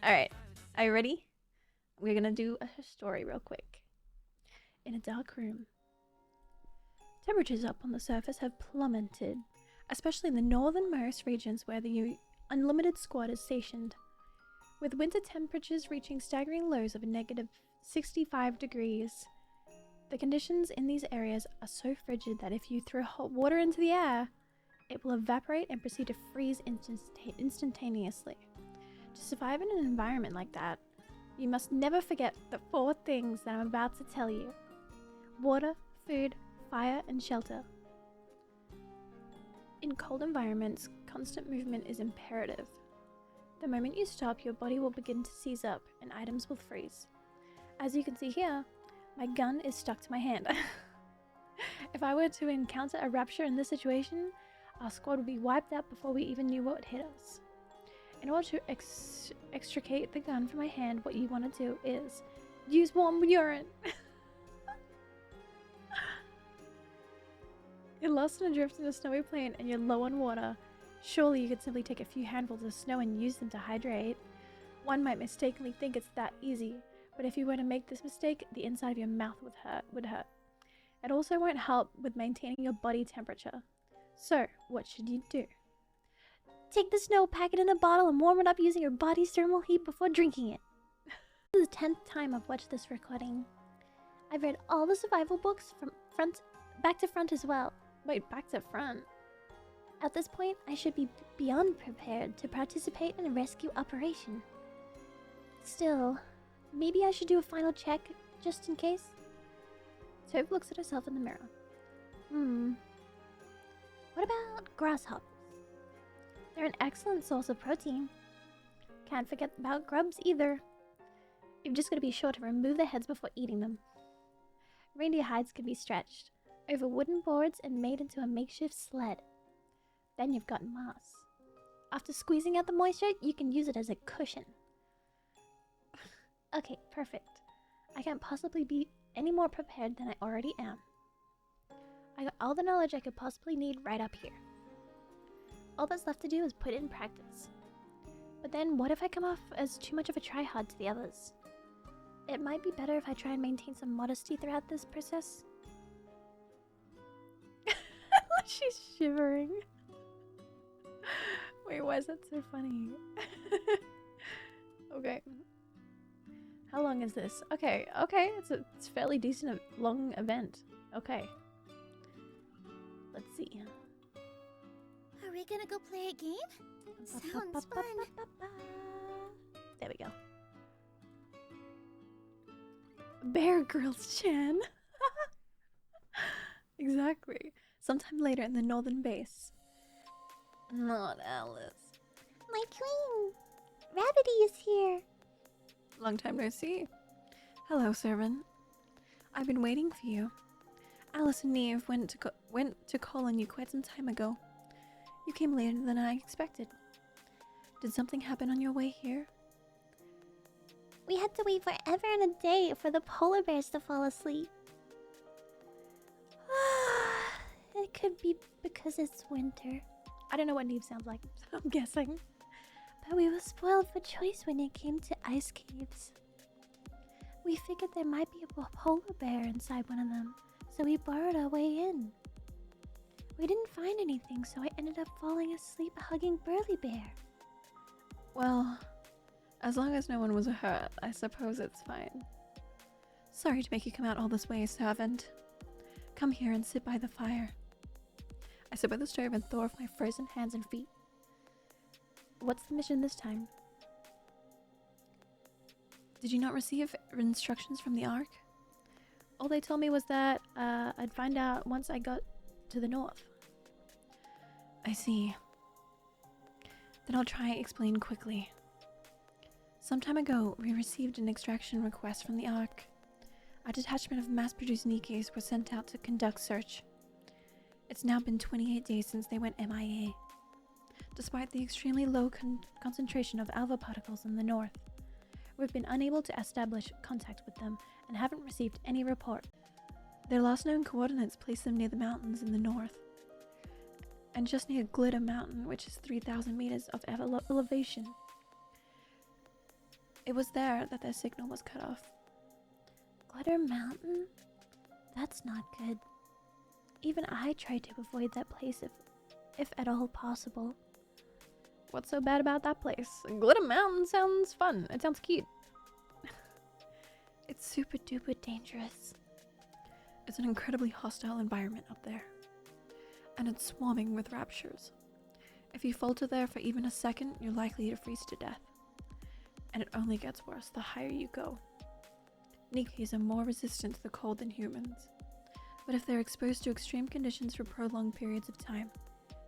Alright, are you ready? We're gonna do a story real quick. In a dark room. Temperatures up on the surface have plummeted, especially in the northernmost regions where the Unlimited Squad is stationed. With winter temperatures reaching staggering lows of a negative 65 degrees. The conditions in these areas are so frigid that if you throw hot water into the air, it will evaporate and proceed to freeze instantaneously. To survive in an environment like that, you must never forget the 4 things that I'm about to tell you. Water, food, fire, and shelter. In cold environments, constant movement is imperative. The moment you stop, your body will begin to seize up and items will freeze. As you can see here, my gun is stuck to my hand. If I were to encounter a rapture in this situation, our squad would be wiped out before we even knew what would hit us. In order to extricate the gun from my hand, what you want to do is use warm urine. You're lost and adrift in a snowy plain and you're low on water. Surely you could simply take a few handfuls of snow and use them to hydrate. One might mistakenly think it's that easy, but if you were to make this mistake, the inside of your mouth would hurt. It also won't help with maintaining your body temperature. So, what should you do? Take the snow, pack it in a bottle, and warm it up using your body's thermal heat before drinking it. This is the 10th time I've watched this recording. I've read all the survival books from back to front as well. Wait, back to front? At this point, I should be beyond prepared to participate in a rescue operation. Still, maybe I should do a final check, just in case. Tove looks at herself in the mirror. What about grasshoppers? They're an excellent source of protein. Can't forget about grubs either. You've just got to be sure to remove the heads before eating them. Reindeer hides can be stretched over wooden boards and made into a makeshift sled. Then you've got moss. After squeezing out the moisture, you can use it as a cushion. Okay, perfect. I can't possibly be any more prepared than I already am. I got all the knowledge I could possibly need right up here. All that's left to do is put it in practice. But then what if I come off as too much of a tryhard to the others? It might be better if I try and maintain some modesty throughout this process. She's shivering. Wait, why is that so funny? Okay. How long is this? Okay, it's a fairly decent long event. Okay. Let's see. Are we gonna go play a game? Sounds fun. There we go. Bear Grylls Chan. Exactly. Sometime later in the northern base. Not Alice. My twin! Rabbity is here! Long time no see. Hello, servant. I've been waiting for you. Alice and Neve went to call on you quite some time ago. You came later than I expected. Did something happen on your way here? We had to wait forever and a day for the polar bears to fall asleep. It could be because it's winter. I don't know what Neve sounds like, so I'm guessing. But we were spoiled for choice when it came to ice caves. We figured there might be a polar bear inside one of them, so we borrowed our way in. We didn't find anything, so I ended up falling asleep hugging Burly Bear. Well, as long as no one was hurt, I suppose it's fine. Sorry to make you come out all this way, servant. Come here and sit by the fire. I sit by the stove and thaw off my frozen hands and feet. What's the mission this time? Did you not receive instructions from the Ark? All they told me was that I'd find out once I got to the north. I see. Then I'll try and explain quickly. Some time ago, we received an extraction request from the Ark. A detachment of mass-produced Nikke's were sent out to conduct search. It's now been 28 days since they went MIA. Despite the extremely low concentration of alpha particles in the north, we've been unable to establish contact with them and haven't received any report. Their last known coordinates place them near the mountains in the north, and just near Glitter Mountain, which is 3,000 meters of elevation. It was there that their signal was cut off. Glitter Mountain? That's not good. Even I tried to avoid that place if at all possible. What's so bad about that place? Glitter Mountain sounds fun. It sounds cute. It's super duper dangerous. It's an incredibly hostile environment up there. And it's swarming with raptures. If you falter there for even a second, you're likely to freeze to death. And it only gets worse the higher you go. Nickees are more resistant to the cold than humans. But if they're exposed to extreme conditions for prolonged periods of time,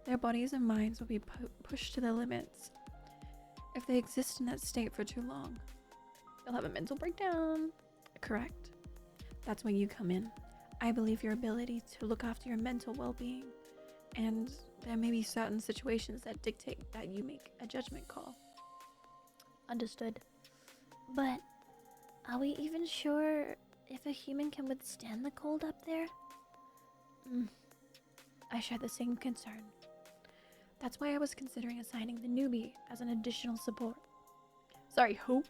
their bodies and minds will be pushed to their limits. If they exist in that state for too long, they'll have a mental breakdown. Correct. That's where you come in. I believe your ability to look after your mental well-being, and there may be certain situations that dictate that you make a judgment call. Understood. But are we even sure if a human can withstand the cold up there? I share the same concern. That's why I was considering assigning the newbie as an additional support. Sorry, who?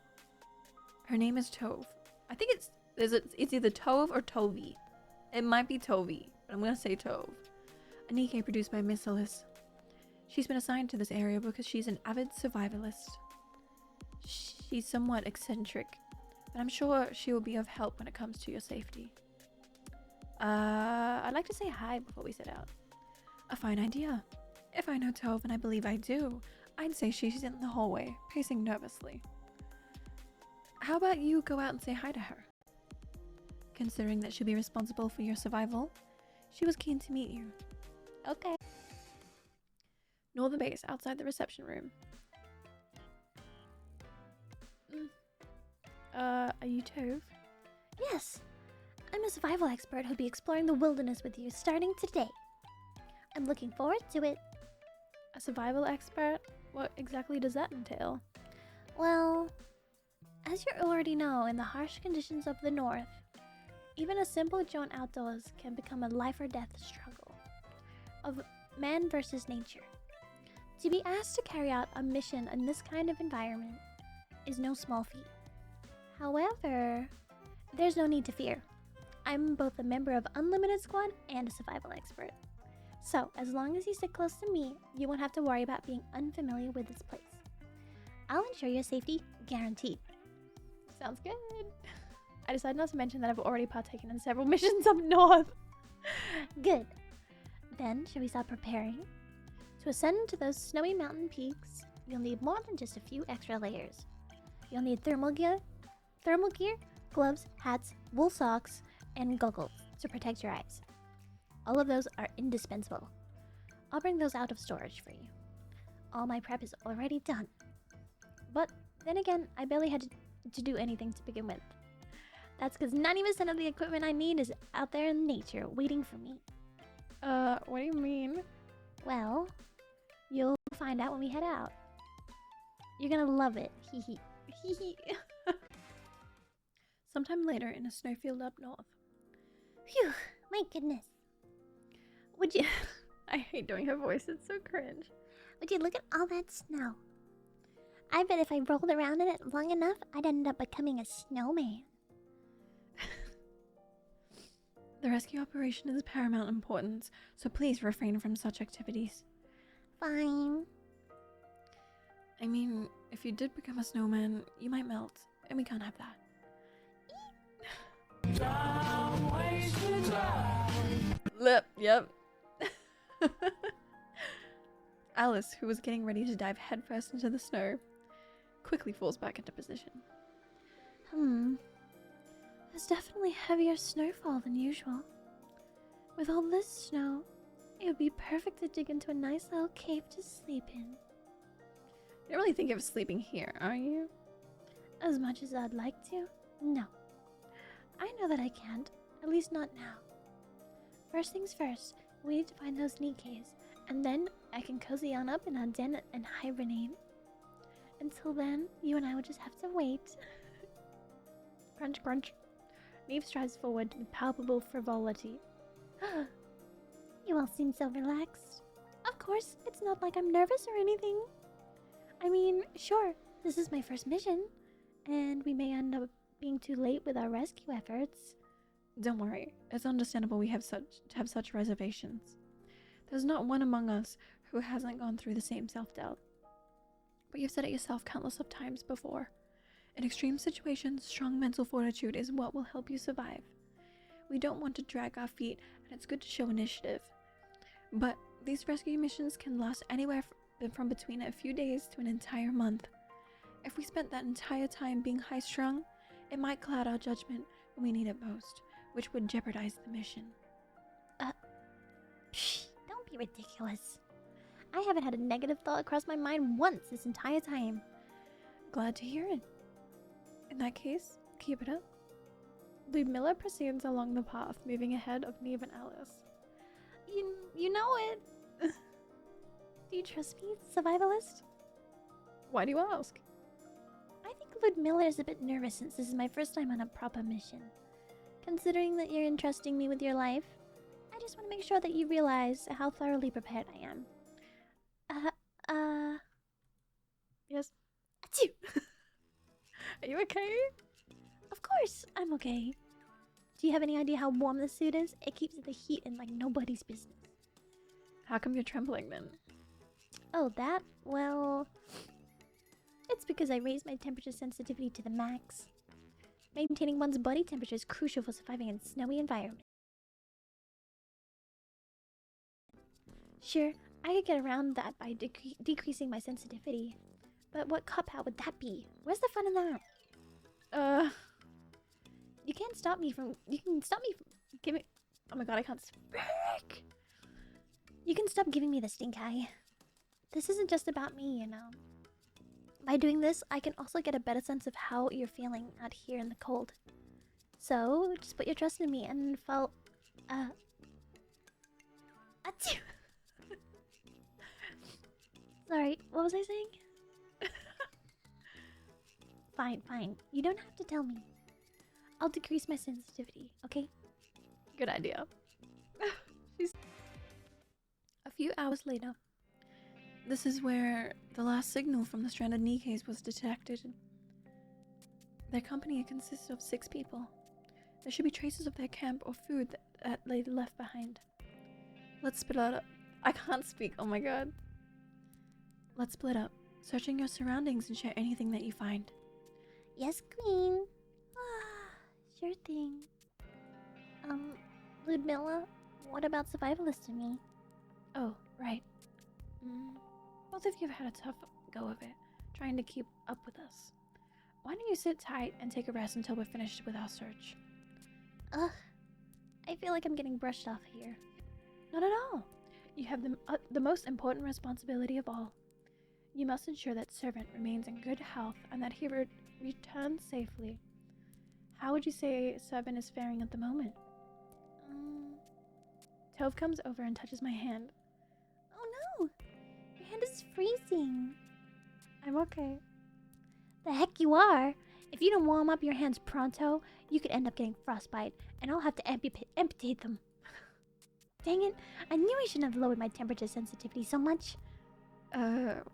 Her name is Tove. I think it's either Tove or Tovi. It might be Tovi, but I'm gonna say Tove. A Νikkκε produced by Miss Alice. She's been assigned to this area because she's an avid survivalist. She's somewhat eccentric, but I'm sure she will be of help when it comes to your safety. I'd like to say hi before we set out. A fine idea. If I know Tove, and I believe I do, I'd say she's in the hallway, pacing nervously. How about you go out and say hi to her? Considering that she'll be responsible for your survival, she was keen to meet you. Okay. Northern base outside the reception room. Are you Tove? Yes. I'm a survival expert who'll be exploring the wilderness with you starting today. I'm looking forward to it. A survival expert? What exactly does that entail? Well, as you already know, in the harsh conditions of the north, even a simple jaunt outdoors can become a life or death struggle of man versus nature. To be asked to carry out a mission in this kind of environment is no small feat. However, there's no need to fear. I'm both a member of Unlimited Squad and a survival expert. So, as long as you sit close to me, you won't have to worry about being unfamiliar with this place. I'll ensure your safety, guaranteed. Sounds good. I decided not to mention that I've already partaken in several missions up north. Good. Then, shall we start preparing? To ascend to those snowy mountain peaks, you'll need more than just a few extra layers. You'll need thermal gear, gloves, hats, wool socks, and goggles to protect your eyes. All of those are indispensable. I'll bring those out of storage for you. All my prep is already done. But then again, I barely had to do anything to begin with. That's because 90% of the equipment I need is out there in nature waiting for me. What do you mean? Well, you'll find out when we head out. You're gonna love it. Hee hee. Hee hee. Sometime later in a snowfield up north. Phew, my goodness. Would you... I hate doing her voice, it's so cringe. Would you look at all that snow? I bet if I rolled around in it long enough, I'd end up becoming a snowman. The rescue operation is of paramount importance, so please refrain from such activities. Fine. I mean, if you did become a snowman, you might melt, and we can't have that. Yep. Alice, who was getting ready to dive headfirst into the snow, quickly falls back into position. There's definitely heavier snowfall than usual. With all this snow, it would be perfect to dig into a nice little cave to sleep in. You don't really think of sleeping here, are you? As much as I'd like to, no. I know that I can't, at least not now. First things first, we need to find those Nickees, and then I can cozy on up in our den and hibernate. Until then, you and I will just have to wait. Crunch, crunch. Neve strides forward with palpable frivolity. You all seem so relaxed. Of course, it's not like I'm nervous or anything. I mean, sure, this is my first mission, and we may end up being too late with our rescue efforts. Don't worry, it's understandable we have such reservations. There's not one among us who hasn't gone through the same self-doubt. But you've said it yourself countless of times before. In extreme situations, strong mental fortitude is what will help you survive. We don't want to drag our feet, and it's good to show initiative. But these rescue missions can last anywhere from between a few days to an entire month. If we spent that entire time being high-strung, it might cloud our judgment when we need it most, which would jeopardize the mission. Don't be ridiculous. I haven't had a negative thought cross my mind once this entire time. Glad to hear it. In that case, keep it up. Ludmilla proceeds along the path, moving ahead of Neve and Alice. You know it. Do you trust me, survivalist? Why do you ask? I think Ludmilla is a bit nervous since this is my first time on a proper mission. Considering that you're entrusting me with your life, I just want to make sure that you realize how thoroughly prepared I am. Yes. Achoo! Are you okay? Of course, I'm okay. Do you have any idea how warm this suit is? It keeps the heat in like nobody's business. How come you're trembling then? Oh, that? Well, it's because I raised my temperature sensitivity to the max. Maintaining one's body temperature is crucial for surviving in snowy environments. Sure, I could get around that by decreasing my sensitivity. But what cop-out would that be? Where's the fun in that? You can stop me from giving... Oh my god, I can't speak! You can stop giving me the stink eye. This isn't just about me, you know. By doing this, I can also get a better sense of how you're feeling out here in the cold. So, just put your trust in me and achoo! Sorry, what was I saying? Fine. You don't have to tell me. I'll decrease my sensitivity, okay? Good idea. A few hours later. This is where the last signal from the stranded Ņikkes was detected. Their company consists of 6 people. There should be traces of their camp or food that they left behind. Let's split up. I can't speak, oh my god. Let's split up, searching your surroundings and share anything that you find. Yes, Queen. Sure thing. Ludmilla, what about survivalist and me? Oh, right. Both of you have had a tough go of it, trying to keep up with us. Why don't you sit tight and take a rest until we're finished with our search? I feel like I'm getting brushed off here. Not at all. You have the most important responsibility of all. You must ensure that servant remains in good health and that he returns safely. How would you say servant is faring at the moment? Tove comes over and touches my hand. Oh no! Your hand is freezing. I'm okay. The heck you are! If you don't warm up your hands pronto, you could end up getting frostbite, and I'll have to amputate them. Dang it, I knew I shouldn't have lowered my temperature sensitivity so much.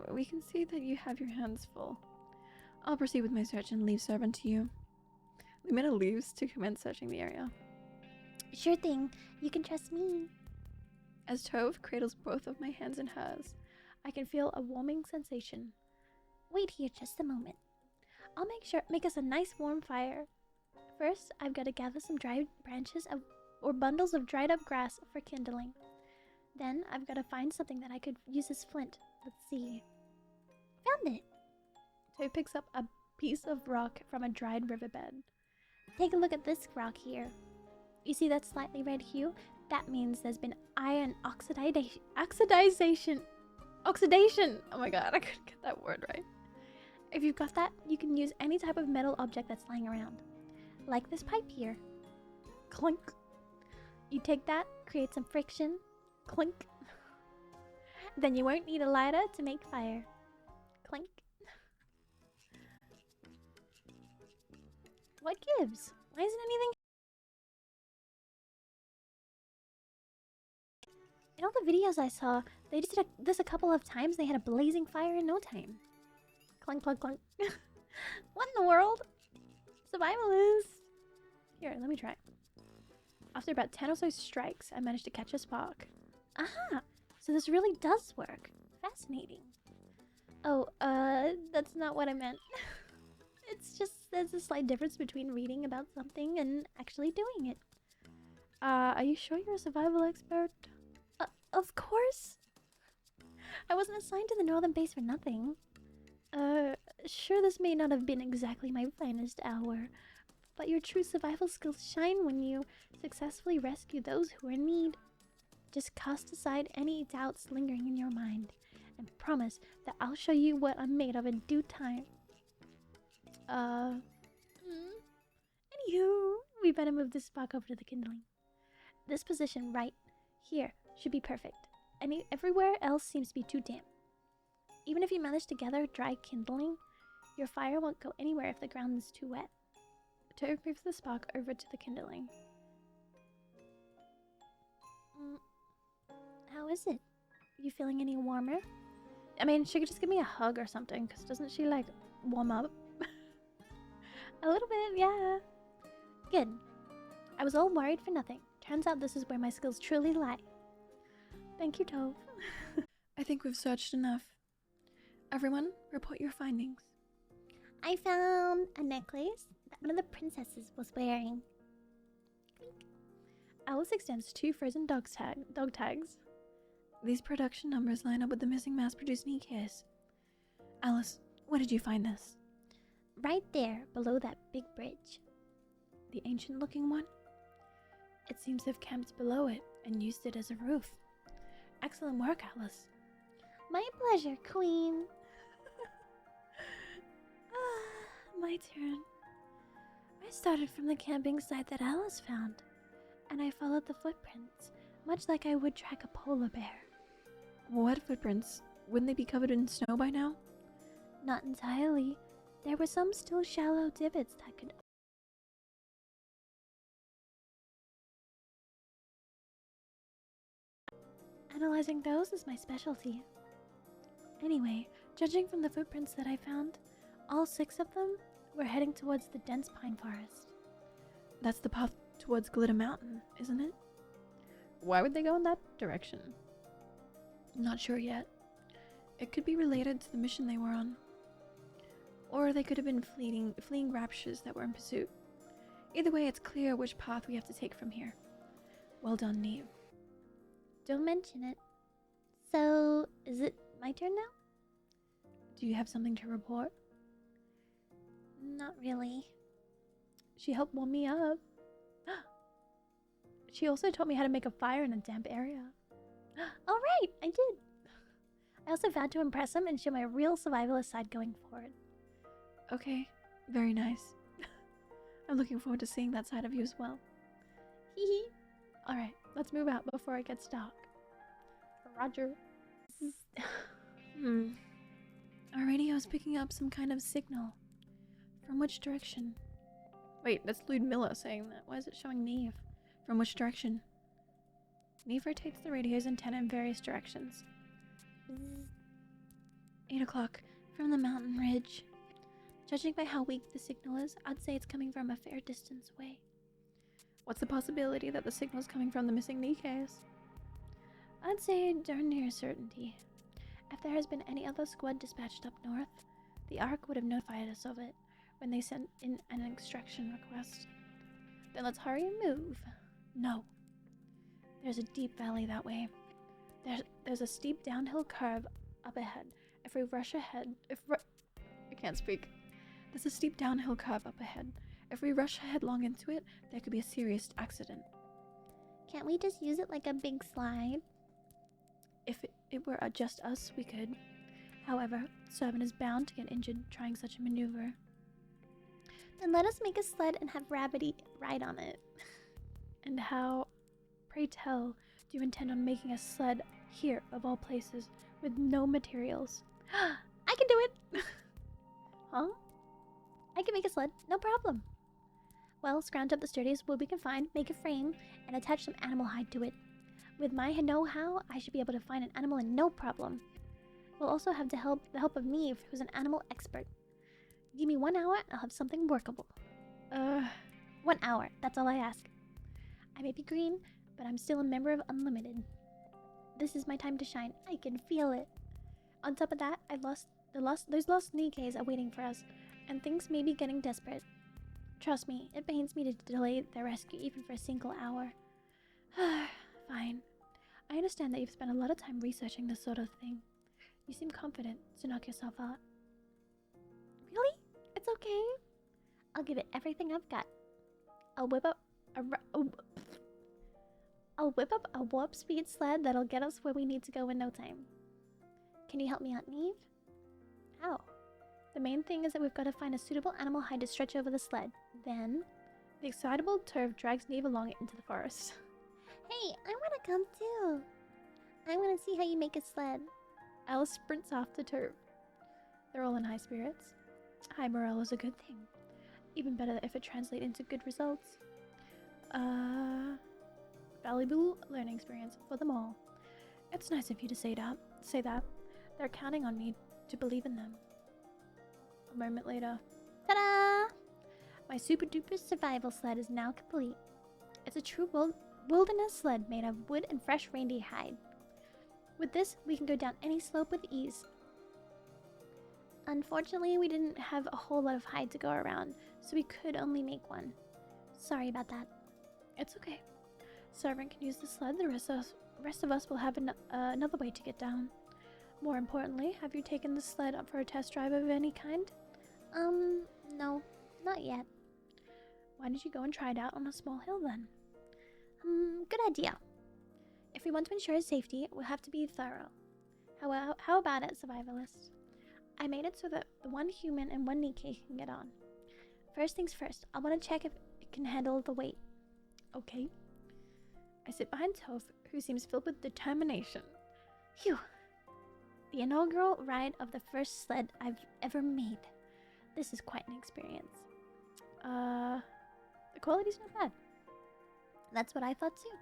We can see that you have your hands full. I'll proceed with my search and leave servant to you. Lumina leaves to commence searching the area. Sure thing, you can trust me. As Tove cradles both of my hands in hers, I can feel a warming sensation. Wait here just a moment. I'll make us a nice warm fire. First, I've got to gather some dried branches or bundles of dried up grass for kindling. Then, I've got to find something that I could use as flint. Let's see. Found it! Tove picks up a piece of rock from a dried riverbed. Take a look at this rock here. You see that slightly red hue? That means there's been iron oxidation. Oh my god, I couldn't get that word right. If you've got that, you can use any type of metal object that's lying around. Like this pipe here. Clink. You take that, create some friction. Clink. Then you won't need a lighter to make fire. Clink. What gives? Why isn't anything... In all the videos I saw, they just did this a couple of times and they had a blazing fire in no time. Clunk, clunk, clunk. What in the world? Survivalist! Here, let me try. After about 10 or so strikes, I managed to catch a spark. Aha! So this really does work. Fascinating. Oh, that's not what I meant. It's just there's a slight difference between reading about something and actually doing it. Are you sure you're a survival expert? Of course. I wasn't assigned to the northern base for nothing. Sure, this may not have been exactly my finest hour, but your true survival skills shine when you successfully rescue those who are in need. Just cast aside any doubts lingering in your mind, and promise that I'll show you what I'm made of in due time. Anywho, we better move this spark over to the kindling. This position right here should be perfect. Everywhere else seems to be too damp. Even if you manage to gather dry kindling, your fire won't go anywhere if the ground is too wet. To move the spark over to the kindling. How is it? You feeling any warmer? I mean, she could just give me a hug or something, because doesn't she, like, warm up? A little bit, yeah. Good. I was all worried for nothing. Turns out this is where my skills truly lie. Thank you, Tove. I think we've searched enough. Everyone, report your findings. I found a necklace that one of the princesses was wearing. Alice extends 2 frozen dog tags. These production numbers line up with the missing mass-produced Ņikkes. Alice, where did you find this? Right there, below that big bridge. The ancient-looking one? It seems they've camped below it and used it as a roof. Excellent work, Alice. My pleasure, Queen. My turn. I started from the camping site that Alice found, and I followed the footprints, much like I would track a polar bear. What footprints? Wouldn't they be covered in snow by now? Not entirely. There were some still shallow divots that could... Analyzing those is my specialty. Anyway, judging from the footprints that I found, all 6 of them were heading towards the dense pine forest. That's the path towards Glitter Mountain, isn't it? Why would they go in that direction? Not sure yet. It could be related to the mission they were on. Or they could have been fleeing raptures that were in pursuit. Either way, it's clear which path we have to take from here. Well done, Neve. Don't mention it. So, is it my turn now? Do you have something to report? Not really. She helped warm me up. She also taught me how to make a fire in a damp area. All right, I did. I also vowed to impress him and show my real survivalist side going forward. Okay, very nice. I'm looking forward to seeing that side of you as well. Hee. Alright, let's move out before it gets dark. Roger. Our radio is picking up some kind of signal. From which direction? Wait, that's Ludmilla saying that. Why is it showing Neve? From which direction? Neve rotates the radio's antenna in various directions. 8 o'clock, from the mountain ridge. Judging by how weak the signal is, I'd say it's coming from a fair distance away. What's the possibility that the signal's coming from the missing Ņikkes? I'd say darn near certainty. If there has been any other squad dispatched up north, the Ark would have notified us of it when they sent in an extraction request. Then let's hurry and move. No. There's a deep valley that way. There's a steep downhill curve up ahead. If we rush ahead... I can't speak. There's a steep downhill curve up ahead. If we rush headlong into it, there could be a serious accident. Can't we just use it like a big slide? If it were just us, we could. However, Servant is bound to get injured trying such a maneuver. Then let us make a sled and have Rabbity ride on it. And how, pray tell, do you intend on making a sled here, of all places, with no materials? I can do it! Huh? I can make a sled, no problem. Well, scrounge up the sturdiest wood we can find, make a frame, and attach some animal hide to it. With my know-how, I should be able to find an animal in no problem. We'll also have the help of Neve, who's an animal expert. Give me 1 hour, I'll have something workable. 1 hour, that's all I ask. I may be green, but I'm still a member of Unlimited. This is my time to shine. I can feel it. On top of that, those lost Nikke's are waiting for us, and things may be getting desperate. Trust me, it pains me to delay their rescue even for a single hour. Fine. I understand that you've spent a lot of time researching this sort of thing. You seem confident, so knock yourself out. Really? It's okay. I'll give it everything I've got. I'll whip up a warp speed sled that'll get us where we need to go in no time. Can you help me out, Neve? How? The main thing is that we've got to find a suitable animal hide to stretch over the sled. Then, the excitable Turv drags Neve along into the forest. Hey, I want to come too. I want to see how you make a sled. Alice sprints off to Turv. They're all in high spirits. High morale is a good thing. Even better if it translates into good results. Valuable learning experience for them all. It's nice of you to say that. They're counting on me to believe in them. A moment later. Ta-da! My super duper survival sled is now complete. It's a true wilderness sled made of wood and fresh reindeer hide. With this, we can go down any slope with ease. Unfortunately, we didn't have a whole lot of hide to go around, so we could only make one. Sorry about that. It's okay. Servant can use the sled. The rest of us will have another way to get down. More importantly, have you taken the sled up for a test drive of any kind? No, not yet. Why did you go and try it out on a small hill then? Good idea. If we want to ensure safety, we'll have to be thorough. How about it, survivalists? I made it so that the one human and one Νikkκe can get on. First things first, I want to check if it can handle the weight. Okay. I sit behind Toph, who seems filled with determination. Phew. The inaugural ride of the first sled I've ever made. This is quite an experience. The quality's not bad. That's what I thought too.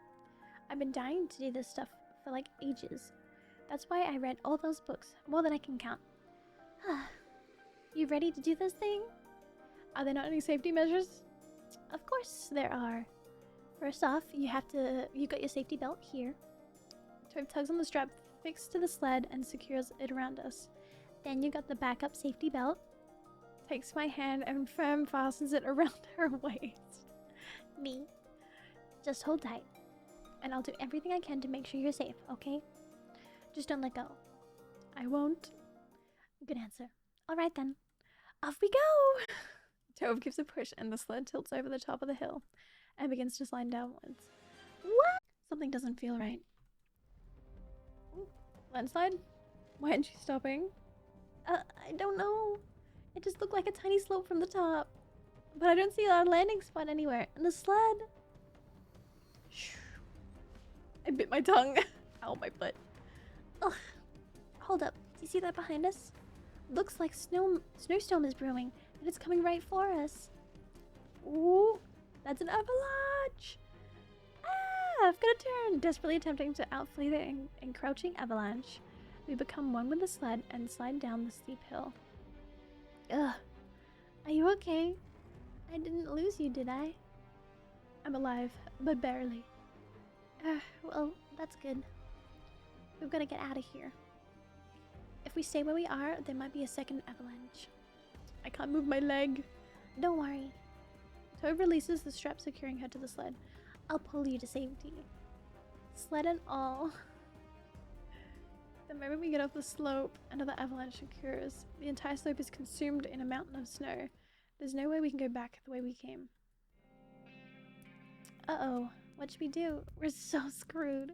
I've been dying to do this stuff for like ages. That's why I read all those books, more than I can count. You ready to do this thing? Are there not any safety measures? Of course there are. First off, you got your safety belt here. Toph tugs on the strap fixed to the sled and secures it around us. Then you got the backup safety belt. Takes my hand and firm fastens it around her waist. Me. Just hold tight. And I'll do everything I can to make sure you're safe, okay? Just don't let go. I won't. Good answer. Alright then. Off we go! Toph gives a push and the sled tilts over the top of the hill and begins to slide downwards. What? Something doesn't feel right. Ooh, landslide? Why aren't you stopping? I don't know. It just looked like a tiny slope from the top. But I don't see our landing spot anywhere. And the sled... Shh. I bit my tongue. Ow, my butt. Ugh. Hold up. Do you see that behind us? Looks like snowstorm is brewing, and it's coming right for us. Ooh, that's an avalanche! Ah, I've got to turn. Desperately attempting to outflee the encroaching avalanche, we become one with the sled and slide down the steep hill. Ugh. Are you okay? I didn't lose you, did I? I'm alive, but barely. Well, that's good. We've got to get out of here. If we stay where we are, there might be a second avalanche. I can't move my leg. Don't worry. Toph releases the strap securing her to the sled. I'll pull you to safety. Sled and all. The moment we get off the slope, another avalanche occurs. The entire slope is consumed in a mountain of snow. There's no way we can go back the way we came. Uh-oh. What should we do? We're so screwed.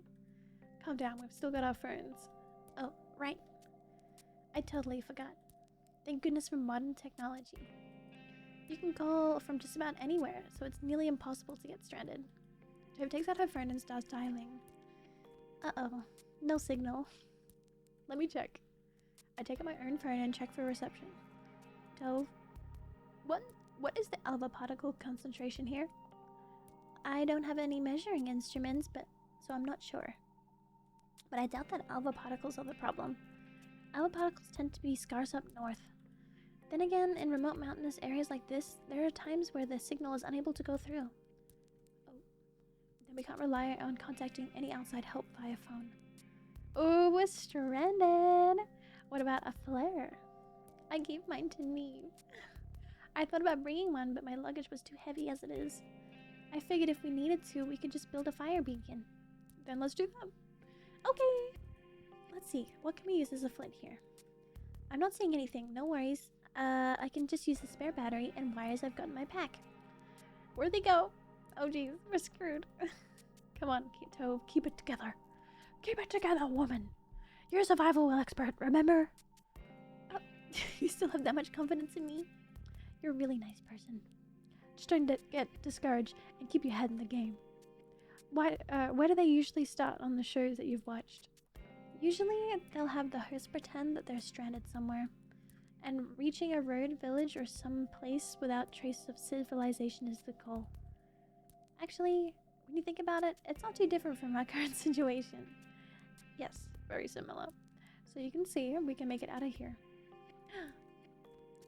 Calm down. We've still got our phones. Oh, right. I totally forgot. Thank goodness for modern technology. You can call from just about anywhere, so it's nearly impossible to get stranded. Toph takes out her phone and starts dialing. Uh-oh. No signal. Let me check. I take out my own phone and check for reception. Toph? What is the alpha particle concentration here? I don't have any measuring instruments, so I'm not sure. But I doubt that alpha particles are the problem. Alpha particles tend to be scarce up north. Then again, in remote mountainous areas like this, there are times where the signal is unable to go through. Oh, then we can't rely on contacting any outside help via phone. Oh, we're stranded. What about a flare? I gave mine to Neve. I thought about bringing one, but my luggage was too heavy as it is. I figured if we needed to, we could just build a fire beacon. Then let's do that. Okay. Let's see. What can we use as a flint here? I'm not seeing anything. No worries. I can just use the spare battery and wires I've got in my pack. Where'd they go? Oh, geez. We're screwed. Come on, Tove. Keep it together. Keep it together, woman. You're a survival expert, remember? Oh, you still have that much confidence in me? You're a really nice person. Just trying to get discouraged and keep your head in the game. Where do they usually start on the shows that you've watched? Usually, they'll have the host pretend that they're stranded somewhere, and reaching a road, village, or some place without trace of civilization is the goal. Actually, when you think about it, it's not too different from our current situation. Yes, very similar. So you can see, we can make it out of here.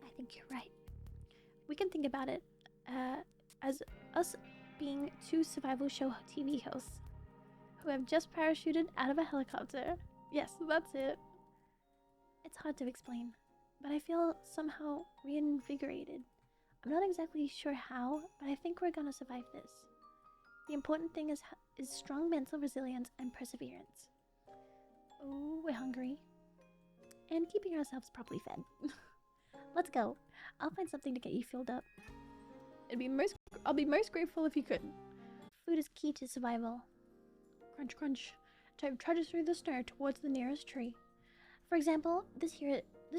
I think you're right. We can think about it as us being two survival show TV hosts who have just parachuted out of a helicopter. Yes, that's it. It's hard to explain, but I feel somehow reinvigorated. I'm not exactly sure how, but I think we're gonna survive this. The important thing is strong mental resilience and perseverance. Oh, we're hungry. And keeping ourselves properly fed. Let's go. I'll find something to get you filled up. I'll be most grateful if you could. Food is key to survival. Crunch, crunch. Tove trudges through the snow towards the nearest tree. For example, this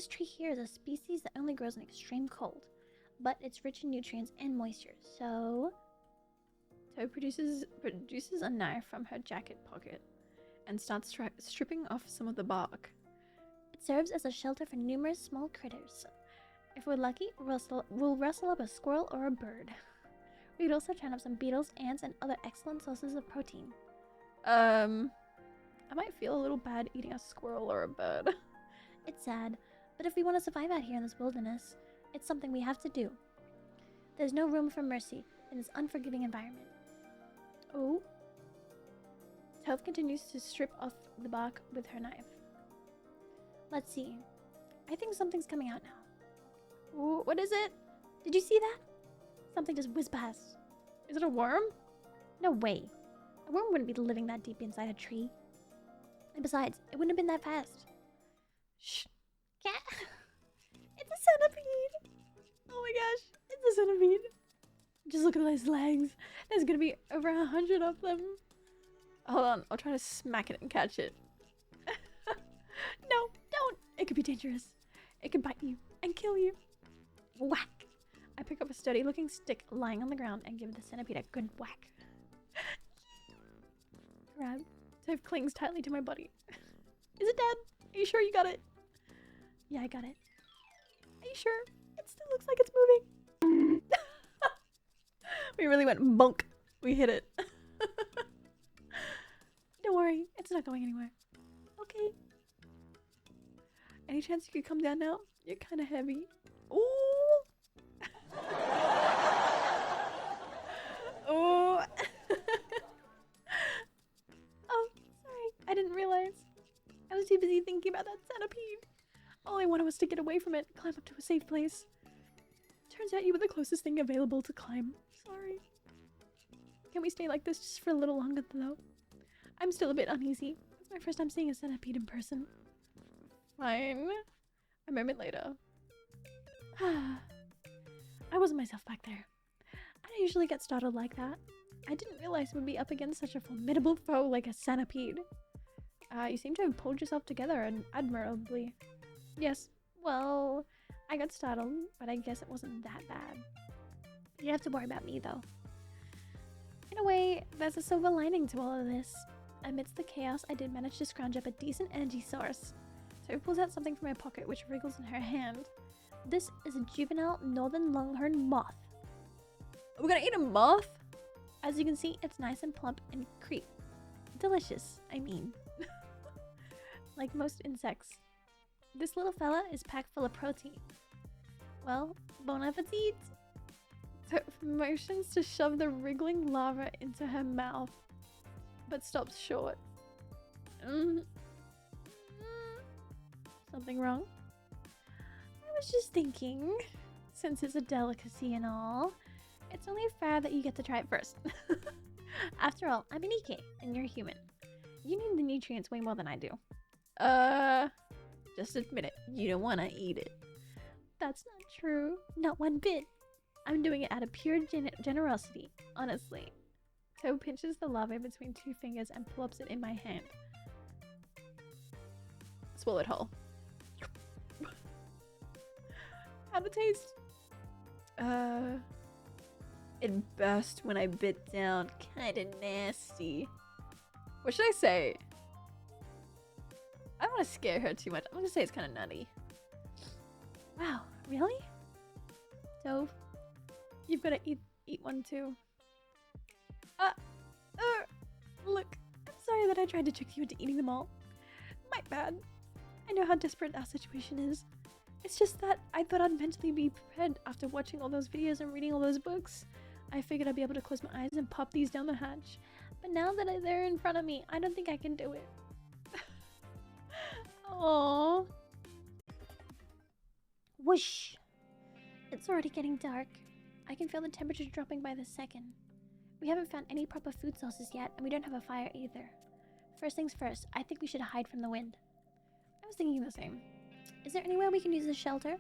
tree here is a species that only grows in extreme cold, but it's rich in nutrients and moisture, so... Tove produces a knife from her jacket pocket and starts stripping off some of the bark. It serves as a shelter for numerous small critters. If we're lucky, we'll rustle up a squirrel or a bird. We could also turn up some beetles, ants, and other excellent sources of protein. I might feel a little bad eating a squirrel or a bird. It's sad, but if we want to survive out here in this wilderness, it's something we have to do. There's no room for mercy in this unforgiving environment. Oh. Tove continues to strip off the bark with her knife. Let's see. I think something's coming out now. Ooh, what is it? Did you see that? Something just whizzed past. Is it a worm? No way. A worm wouldn't be living that deep inside a tree. And besides, it wouldn't have been that fast. Shh. Yeah. It's a centipede. Oh my gosh. It's a centipede. Just look at those legs. There's gonna be over 100 of them. Hold on. I'll try to smack it and catch it. No, don't. It could be dangerous. It could bite you and kill you. Whack. I pick up a sturdy looking stick lying on the ground and give the centipede a good whack. Grab. Tove clings tightly to my body. Is it dead? Are you sure you got it? Yeah, I got it. Are you sure? It still looks like it's moving. We really went bonk. We hit it. Don't worry, it's not going anywhere. Okay. Any chance you could come down now? You're kind of heavy. Ooh. Oh. Oh, sorry. I didn't realize. I was too busy thinking about that centipede. All I wanted was to get away from it, climb up to a safe place. Turns out you were the closest thing available to climb. Sorry. Can we stay like this just for a little longer, though? I'm still a bit uneasy. It's my first time seeing a centipede in person. Fine. A moment later. I wasn't myself back there. I don't usually get startled like that. I didn't realize we'd be up against such a formidable foe like a centipede. You seem to have pulled yourself together admirably. Yes, well, I got startled, but I guess it wasn't that bad. You don't have to worry about me, though. In a way, there's a silver lining to all of this. Amidst the chaos, I did manage to scrounge up a decent energy source. So pulls out something from my pocket, which wriggles in her hand. This is a juvenile northern longhorn moth. We're gonna eat a moth? As you can see, it's nice and plump and delicious, I mean. Like most insects. This little fella is packed full of protein. Well, bon appetit! Toph motions to shove the wriggling lava into her mouth, but stops short. Something wrong? I was just thinking, since it's a delicacy and all, it's only fair that you get to try it first. After all, I'm a Νikkkkē and you're human. You need the nutrients way more than I do. Just admit it. You don't want to eat it. That's not true. Not one bit. I'm doing it out of pure generosity, honestly. Toe pinches the lava between two fingers and plops it in my hand. Swallow it whole. How'd it taste? It burst when I bit down. Kinda nasty. What should I say? I don't want to scare her too much. I'm gonna say it's kind of nutty. Wow, really? Toph, you've got to eat one too. Look, I'm sorry that I tried to trick you into eating them all. My bad. I know how desperate our situation is. It's just that I thought I'd mentally be prepared after watching all those videos and reading all those books. I figured I'd be able to close my eyes and pop these down the hatch. But now that they're in front of me, I don't think I can do it. Aww. Whoosh! It's already getting dark. I can feel the temperature dropping by the second. We haven't found any proper food sources yet, and we don't have a fire either. First things first, I think we should hide from the wind. I was thinking the same. Is there anywhere we can use as shelter?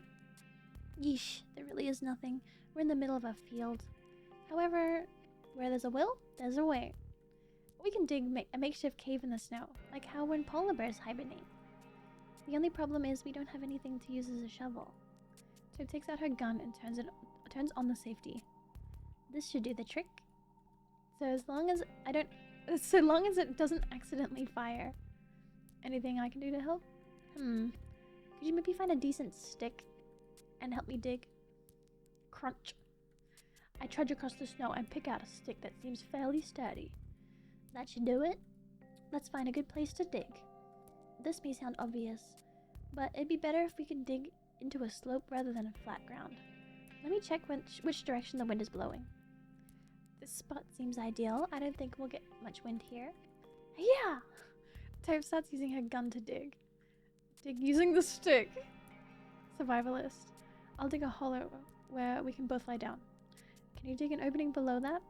Yeesh, there really is nothing. We're in the middle of a field. However, where there's a will, there's a way. We can dig a makeshift cave in the snow, like how when polar bears hibernate. The only problem is we don't have anything to use as a shovel. So takes out her gun and turns on the safety. This should do the trick. So long as it doesn't accidentally fire. Anything I can do to help? Could you maybe find a decent stick and help me dig? Crunch. I trudge across the snow and pick out a stick that seems fairly sturdy. That should do it. Let's find a good place to dig. This may sound obvious, but it'd be better if we could dig into a slope rather than a flat ground. Let me check which direction the wind is blowing. This spot seems ideal. I don't think we'll get much wind here. Yeah! Toph starts using her gun to dig. Dig using the stick. Survivalist. I'll dig a hollow where we can both lie down. Can you dig an opening below that?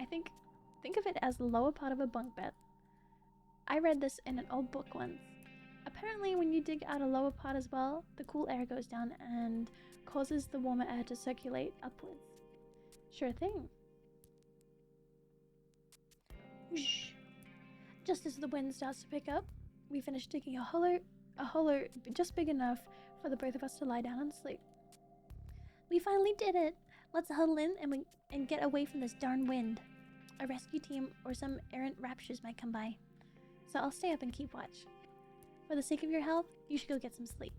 Think of it as the lower part of a bunk bed. I read this in an old book once. Apparently when you dig out a lower part as well, the cool air goes down and causes the warmer air to circulate upwards. Sure thing. Whoosh. Just as the wind starts to pick up, we finish digging a hollow just big enough for the both of us to lie down and sleep. We finally did it! Let's huddle in and get away from this darn wind. A rescue team or some errant raptures might come by. So I'll stay up and keep watch. For the sake of your health, you should go get some sleep.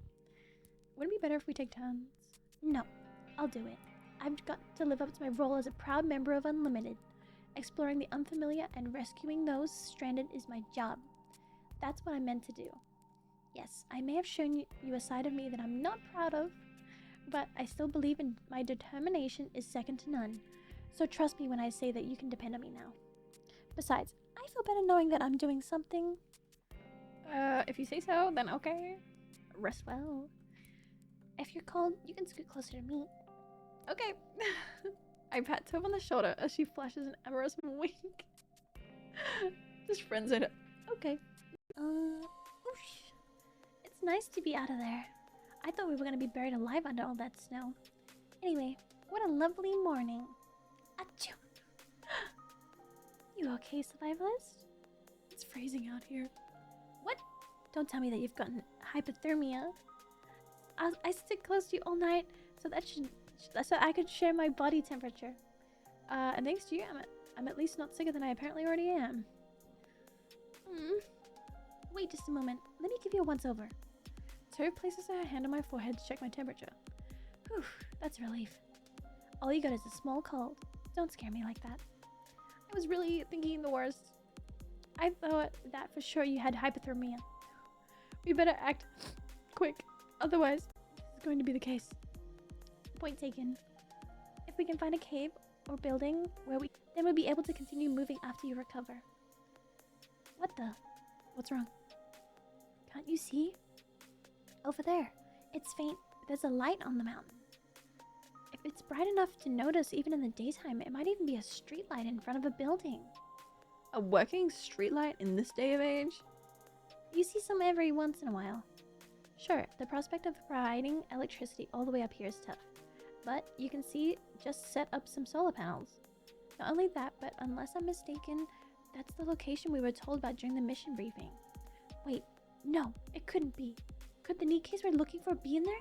Would it be better if we take turns? No, I'll do it. I've got to live up to my role as a proud member of Unlimited. Exploring the unfamiliar and rescuing those stranded is my job. That's what I'm meant to do. Yes, I may have shown you a side of me that I'm not proud of, but I still believe in my determination is second to none. So trust me when I say that you can depend on me now. Besides, I feel better knowing that I'm doing something. If you say so, then okay. Rest well. If you're cold, you can scoot closer to me. Okay. I pat Toph on the shoulder as she flashes an amorous wink. Just friends it. Okay. Whoosh. It's nice to be out of there. I thought we were gonna be buried alive under all that snow. Anyway, what a lovely morning. Achoo. You okay, survivalist? It's freezing out here. What? Don't tell me that you've gotten hypothermia. I stick close to you all night, so I could share my body temperature. And thanks to you, I'm at least not sicker than I apparently already am. Wait just a moment. Let me give you a once-over. Toph places her hand on my forehead to check my temperature. Whew, that's a relief. All you got is a small cold. Don't scare me like that. I was really thinking the worst. I thought that for sure you had hypothermia. We better act quick, otherwise this is going to be the case. Point taken. If we can find a cave or building then we'll be able to continue moving after you recover. What the? What's wrong? Can't you see? Over there. It's faint. There's a light on the mountain. If it's bright enough to notice even in the daytime, it might even be a street light in front of a building. A working street light in this day of age? You see some every once in a while. Sure, the prospect of providing electricity all the way up here is tough. But you can see, just set up some solar panels. Not only that, but unless I'm mistaken, that's the location we were told about during the mission briefing. Wait, no, it couldn't be. Could the Nickkes we're looking for be in there?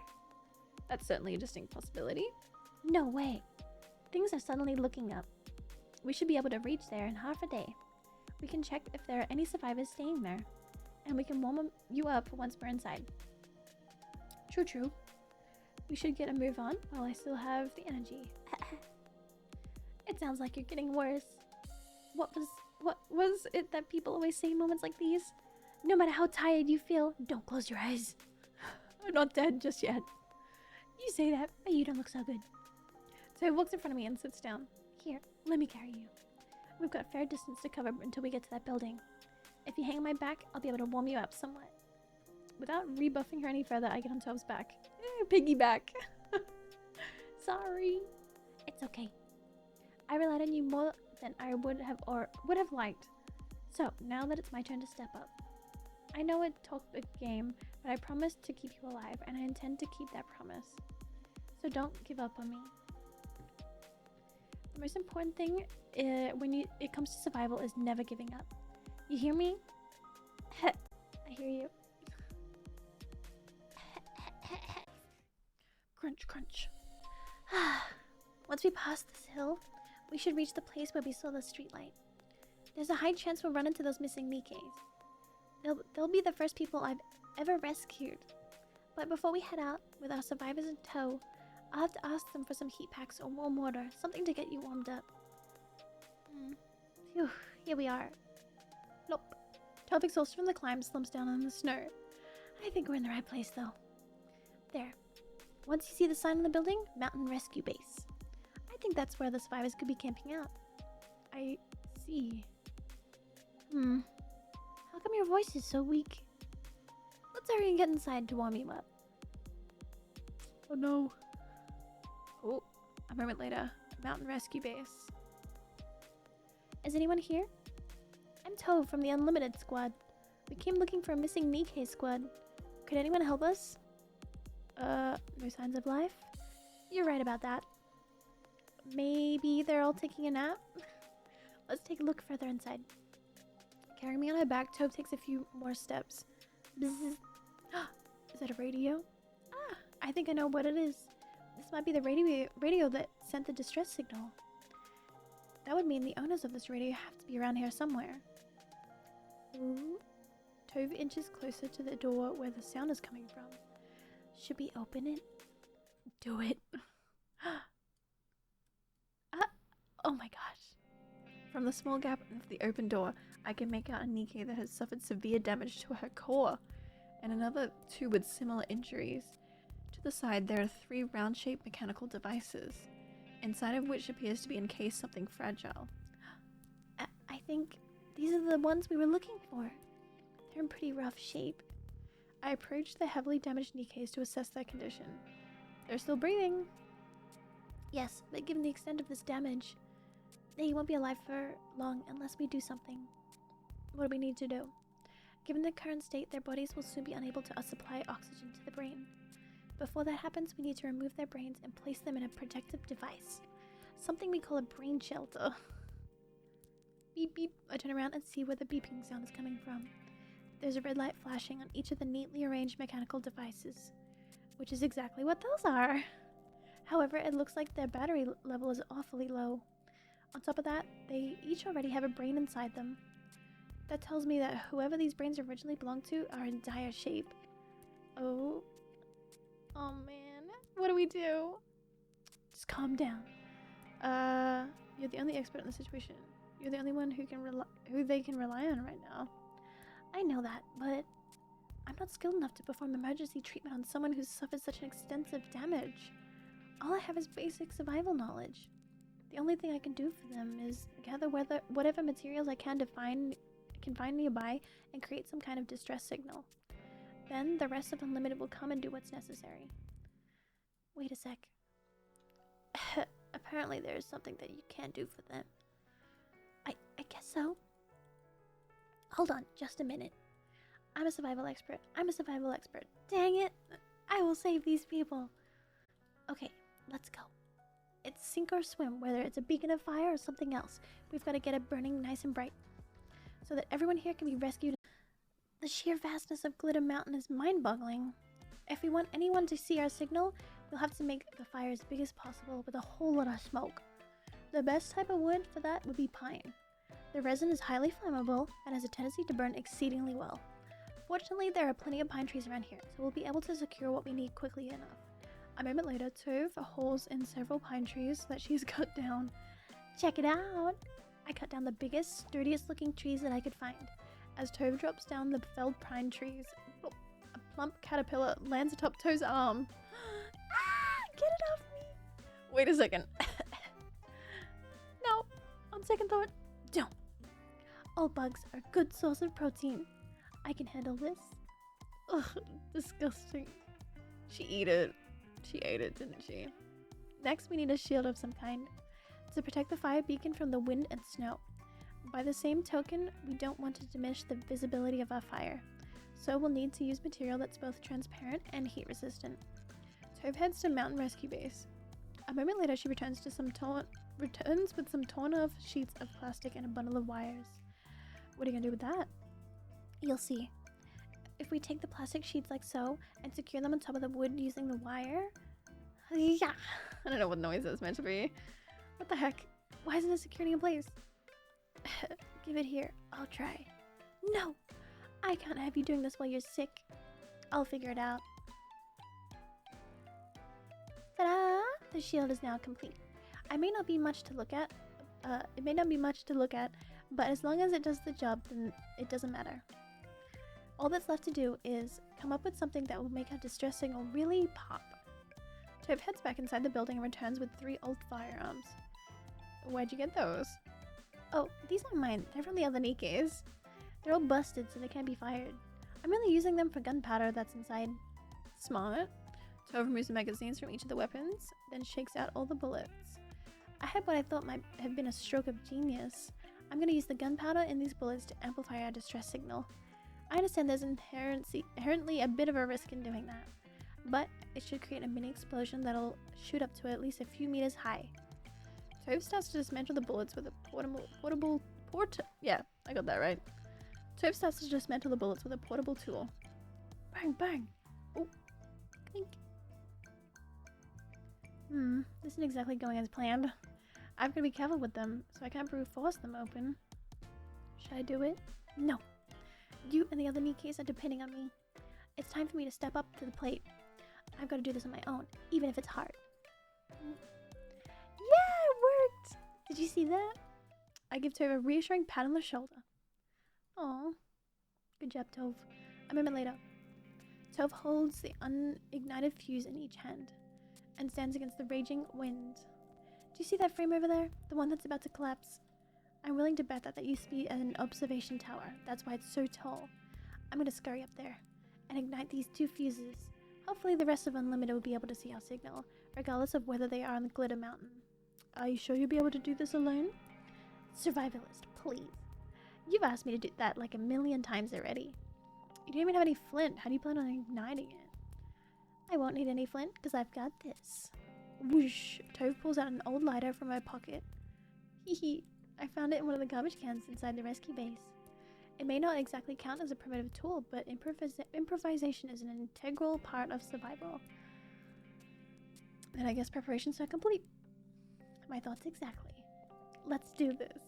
That's certainly a distinct possibility. No way. Things are suddenly looking up. We should be able to reach there in half a day. We can check if there are any survivors staying there. And we can warm you up once we're inside. True. We should get a move on while I still have the energy. It sounds like you're getting worse. What was it that people always say in moments like these? No matter how tired you feel, don't close your eyes. I'm not dead just yet. You say that, but you don't look so good. So he walks in front of me and sits down. Here, let me carry you. We've got a fair distance to cover until we get to that building. If you hang on my back, I'll be able to warm you up somewhat. Without rebuffing her any further, I get on Tove's back. Piggyback. Sorry. It's okay. I relied on you more than I would have liked. So, now that it's my turn to step up. I know it took a game, but I promised to keep you alive, and I intend to keep that promise. So don't give up on me. The most important thing when it comes to survival is never giving up. You hear me? I hear you. Crunch, crunch. Once we pass this hill, we should reach the place where we saw the streetlight. There's a high chance we'll run into those missing Nickkes. They'll be the first people I've ever rescued. But before we head out, with our survivors in tow, I'll have to ask them for some heat packs or warm water, something to get you warmed up. Phew, here we are. Nope. Tove, exhausted from the climb, slumps down on the snow. I think we're in the right place, though. There. Once you see the sign on the building, Mountain Rescue Base. I think that's where the survivors could be camping out. I see. How come your voice is so weak? Let's hurry and get inside to warm you up. Oh no. Oh, a moment later, Mountain Rescue Base. Is anyone here? I'm Tove from the Unlimited Squad. We came looking for a missing Nickkē squad. Could anyone help us? No signs of life? You're right about that. Maybe they're all taking a nap? Let's take a look further inside. Carrying me on her back, Tove takes a few more steps. Bzz. Is that a radio? I think I know what it is. This might be the radio that sent the distress signal. That would mean the owners of this radio have to be around here somewhere. Ooh. Tove inches closer to the door where the sound is coming from. Should we open it? Do it. Oh my gosh. From the small gap of the open door, I can make out a Nickkē that has suffered severe damage to her core, and another two with similar injuries. To the side, there are 3 round-shaped mechanical devices, inside of which appears to be encased something fragile. I think these are the ones we were looking for. They're in pretty rough shape. I approached the heavily damaged Nickkēs to assess their condition. They're still breathing. Yes, but given the extent of this damage, they won't be alive for long unless we do something. What do we need to do? Given the current state, their bodies will soon be unable to supply oxygen to the brain. Before that happens, we need to remove their brains and place them in a protective device. Something we call a brain shelter. Beep beep. I turn around and see where the beeping sound is coming from. There's a red light flashing on each of the neatly arranged mechanical devices, which is exactly what those are. However, it looks like their battery level is awfully low. On top of that, they each already have a brain inside them. That tells me that whoever these brains originally belonged to are in dire shape. Oh man, what do we do? Just calm down. You're the only expert in the situation. You're the only one who they can rely on right now. I know that, but I'm not skilled enough to perform emergency treatment on someone who's suffered such an extensive damage. All I have is basic survival knowledge. The only thing I can do for them is gather whatever materials I can find nearby and create some kind of distress signal. Then the rest of Unlimited will come and do what's necessary. Wait a sec. Apparently there is something that you can't do for them. I guess so. Hold on, just a minute. I'm a survival expert. Dang it! I will save these people. Okay, let's go. It's sink or swim, whether it's a beacon of fire or something else. We've got to get it burning nice and bright, so that everyone here can be rescued. The sheer vastness of Glitter Mountain is mind-boggling. If we want anyone to see our signal, we'll have to make the fire as big as possible with a whole lot of smoke. The best type of wood for that would be pine. The resin is highly flammable and has a tendency to burn exceedingly well. Fortunately, there are plenty of pine trees around here, so we'll be able to secure what we need quickly enough. A moment later, Tove holes in several pine trees that she's cut down. Check it out! I cut down the biggest, sturdiest looking trees that I could find. As Tove drops down the felled pine trees, a plump caterpillar lands atop Tove's arm. Ah! Get it off me! Wait a second. No, on second thought, don't. All bugs are a good source of protein. I can handle this. Ugh, disgusting. She ate it, didn't she? Next, we need a shield of some kind to protect the fire beacon from the wind and snow. By the same token, we don't want to diminish the visibility of our fire, so we'll need to use material that's both transparent and heat resistant. Tove heads to Mountain Rescue Base. A moment later, she returns with some torn off sheets of plastic and a bundle of wires. What are you gonna do with that? You'll see. If we take the plastic sheets like so and secure them on top of the wood using the wire... Yeah! I don't know what noise that's meant to be. What the heck? Why isn't it securing in place? Give it here. I'll try. No! I can't have you doing this while you're sick. I'll figure it out. Ta-da! The shield is now complete. It may not be much to look at, but as long as it does the job, then it doesn't matter. All that's left to do is come up with something that will make our distress signal really pop. Tove heads back inside the building and returns with 3 old firearms. Where'd you get those? Oh, these aren't mine. They're from the other Ņikkes. They're all busted, so they can't be fired. I'm really using them for gunpowder that's inside. Smart. Tove removes the magazines from each of the weapons, then shakes out all the bullets. I had what I thought might have been a stroke of genius. I'm going to use the gunpowder in these bullets to amplify our distress signal. I understand there's inherently a bit of a risk in doing that, but it should create a mini explosion that'll shoot up to at least a few meters high. Tove starts to dismantle the bullets with a portable tool. Bang, bang! Oh, clink. This isn't exactly going as planned. I've got to be careful with them, so I can't brute force them open. Should I do it? No. You and the other Ņikkes are depending on me. It's time for me to step up to the plate. I've got to do this on my own, even if it's hard. Yeah, it worked! Did you see that? I give Tove a reassuring pat on the shoulder. Aw. Good job, Tove. A moment later, Tove holds the unignited fuse in each hand and stands against the raging wind. Do you see that frame over there? The one that's about to collapse? I'm willing to bet that used to be an observation tower. That's why it's so tall. I'm going to scurry up there and ignite these 2 fuses. Hopefully the rest of Unlimited will be able to see our signal, regardless of whether they are on the Glitter Mountain. Are you sure you'll be able to do this alone? Survivalist, please. You've asked me to do that like a million times already. You don't even have any flint. How do you plan on igniting it? I won't need any flint because I've got this. Whoosh! Tove pulls out an old lighter from her pocket. Hee. I found it in one of the garbage cans inside the rescue base. It may not exactly count as a primitive tool, but improvisation is an integral part of survival. And I guess preparations are complete. My thoughts exactly. Let's do this.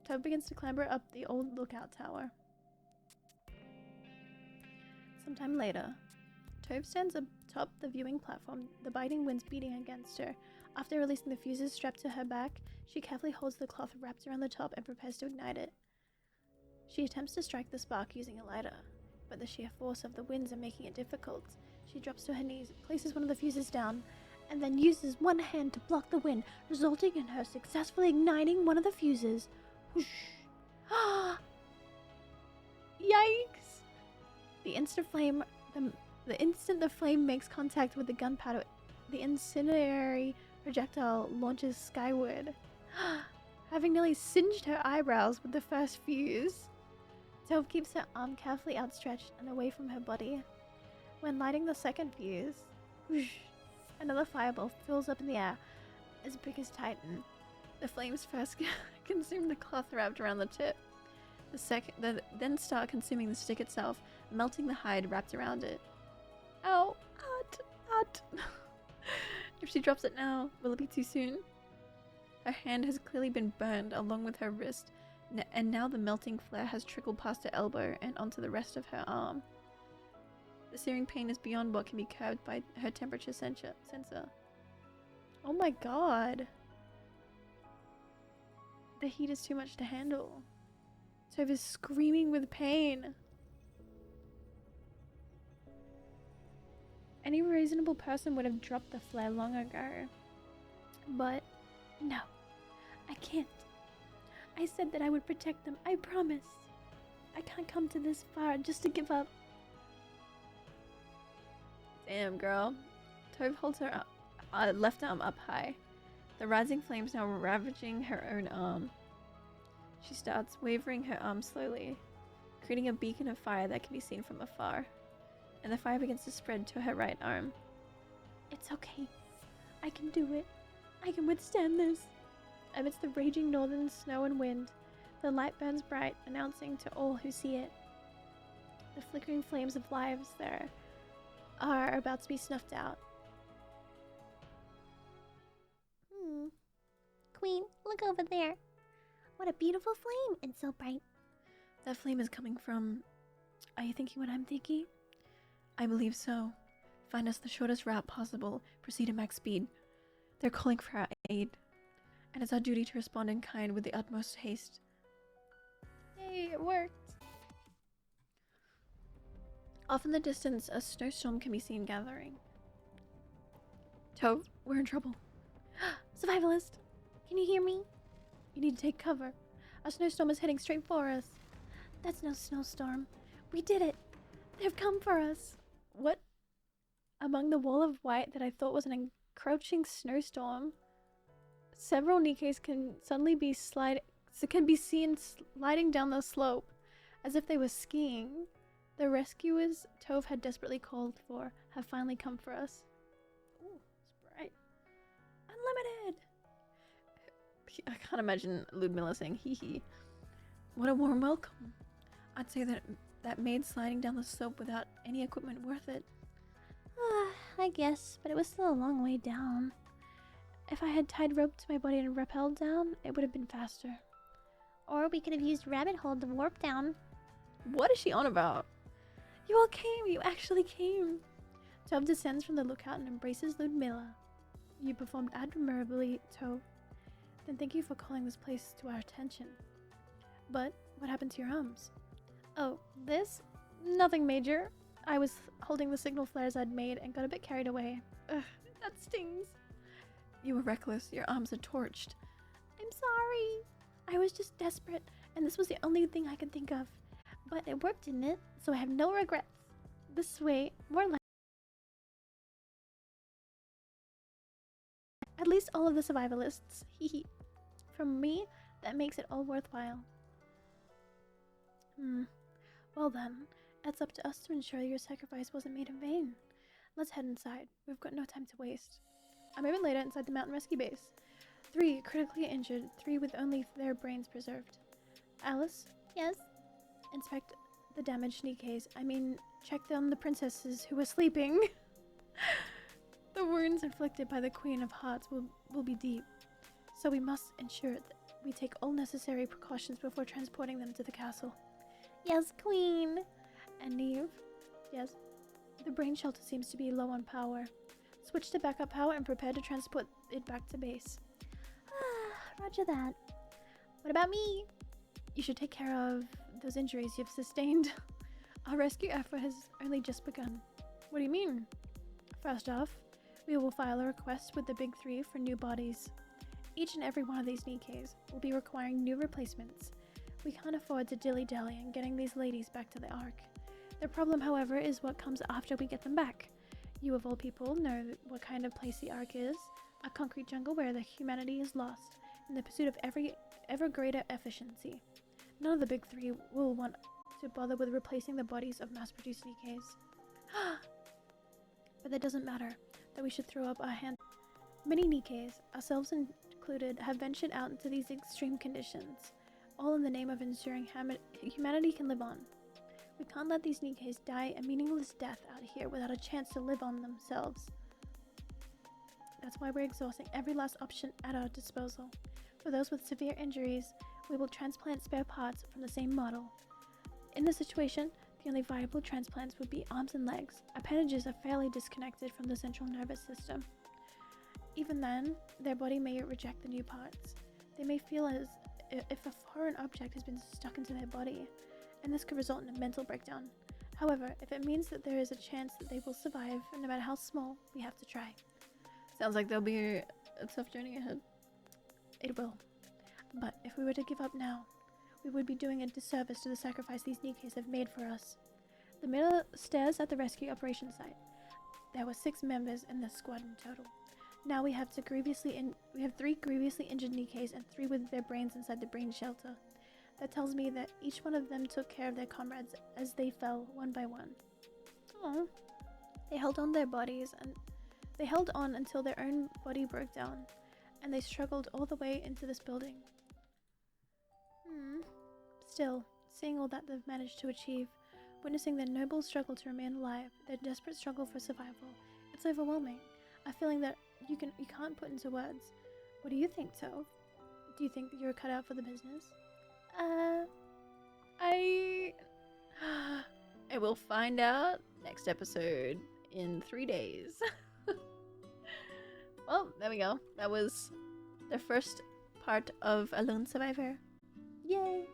Tove begins to clamber up the old lookout tower. Sometime later, Tove stands atop the viewing platform, the biting winds beating against her. After releasing the fuses strapped to her back, she carefully holds the cloth wrapped around the top and prepares to ignite it. She attempts to strike the spark using a lighter, but the sheer force of the winds are making it difficult. She drops to her knees, places one of the fuses down, and then uses one hand to block the wind, resulting in her successfully igniting one of the fuses. Whoosh. Yikes! The instant the flame makes contact with the gunpowder, the incendiary projectile launches skyward, having nearly singed her eyebrows with the first fuse. tovь keeps her arm carefully outstretched and away from her body. When lighting the second fuse, whoosh, another fireball fills up in the air, as big as Titan. The flames first consume the cloth wrapped around the tip. Then start consuming the stick itself, melting the hide wrapped around it. Ow! Hot! If she drops it now, will it be too soon? Her hand has clearly been burned along with her wrist, and now the melting flare has trickled past her elbow and onto the rest of her arm. The searing pain is beyond what can be curbed by her temperature sensor. Oh my god! The heat is too much to handle. tovь is screaming with pain. Any reasonable person would have dropped the flare long ago. But no, I can't. I said that I would protect them, I promise. I can't come to this far just to give up. Damn, girl. tovь holds her left arm up high, the rising flames now ravaging her own arm. She starts wavering her arm slowly, creating a beacon of fire that can be seen from afar, and the fire begins to spread to her right arm. It's okay. I can do it. I can withstand this. Amidst the raging northern snow and wind, the light burns bright, announcing to all who see it. The flickering flames of lives there are about to be snuffed out. Queen, look over there. What a beautiful flame, and so bright. That flame is coming from... Are you thinking what I'm thinking? I believe so. Find us the shortest route possible. Proceed at max speed. They're calling for our aid, and it's our duty to respond in kind with the utmost haste. Yay, it worked! Off in the distance, a snowstorm can be seen gathering. tovь, we're in trouble. Survivalist! Can you hear me? You need to take cover. A snowstorm is heading straight for us. That's no snowstorm. We did it! They've come for us! What? Among the wall of white that I thought was an encroaching snowstorm, several Nickkes can suddenly be seen sliding down the slope, as if they were skiing. The rescuers tovь had desperately called for have finally come for us. Ooh, it's bright. Unlimited! I can't imagine Ludmilla saying hee hee. What a warm welcome. I'd say that made sliding down the slope without any equipment worth it. I guess, but it was still a long way down. If I had tied rope to my body and rappelled down, it would have been faster. Or we could have used rabbit hole to warp down. What is she on about? You all came! You actually came! tovь descends from the lookout and embraces Ludmilla. You performed admirably, tovь. Then thank you for calling this place to our attention. But what happened to your arms? Oh, this? Nothing major. I was holding the signal flares I'd made and got a bit carried away. Ugh, that stings. You were reckless. Your arms are torched. I'm sorry. I was just desperate, and this was the only thing I could think of. But it worked, didn't it? So I have no regrets. This way, more like... At least all of the survivalists. Hee. From me, that makes it all worthwhile. Well then, it's up to us to ensure your sacrifice wasn't made in vain. Let's head inside. We've got no time to waste. A moment later, inside the mountain rescue base. 3 critically injured, 3 with only their brains preserved. Alice? Yes? Inspect the damaged Nickkes. I mean, check on the princesses who were sleeping. The wounds inflicted by the Queen of Hearts will be deep, so we must ensure that we take all necessary precautions before transporting them to the castle. Yes, Queen. And Neve? Yes? The brain shelter seems to be low on power. Switch to backup power and prepare to transport it back to base. Roger that. What about me? You should take care of those injuries you've sustained. Our rescue effort has only just begun. What do you mean? First off, We will file a request with the big three for new bodies. Each and every one of these Ниkkes will be requiring new replacements. We can't afford to dilly-dally in getting these ladies back to the Ark. The problem, however, is what comes after we get them back. You of all people know what kind of place the Ark is. A concrete jungle where the humanity is lost in the pursuit of ever greater efficiency. None of the big three will want to bother with replacing the bodies of mass-produced Ниkkes. But that doesn't matter, that we should throw up our hands. Many Ниkkes, ourselves included, have ventured out into these extreme conditions, all in the name of ensuring humanity can live on. We can't let these Ниkkes die a meaningless death out here without a chance to live on themselves. That's why we're exhausting every last option at our disposal. For those with severe injuries, we will transplant spare parts from the same model. In this situation, the only viable transplants would be arms and legs. Appendages are fairly disconnected from the central nervous system. Even then, their body may reject the new parts. They may feel as if a foreign object has been stuck into their body, and this could result in a mental breakdown. However, if it means that there is a chance that they will survive, no matter how small, we have to try. Sounds like there'll be a tough journey ahead. It will. But if we were to give up now, we would be doing a disservice to the sacrifice these Ниkkes have made for us. The middle stairs at the rescue operation site. There were 6 members in this squad in total. Now we have 3 grievously injured Ниkkes and 3 with their brains inside the brain shelter. That tells me that each one of them took care of their comrades as they fell one by one. Aww. They held on until their own body broke down, and they struggled all the way into this building. Still, seeing all that they've managed to achieve, witnessing their noble struggle to remain alive, their desperate struggle for survival, it's overwhelming. A feeling that you can't put into words. What do you think, Tove? Do you think that you're cut out for the business? I will find out next episode in 3 days. Well, there we go. That was the first part of A Lone Survivor. Yay!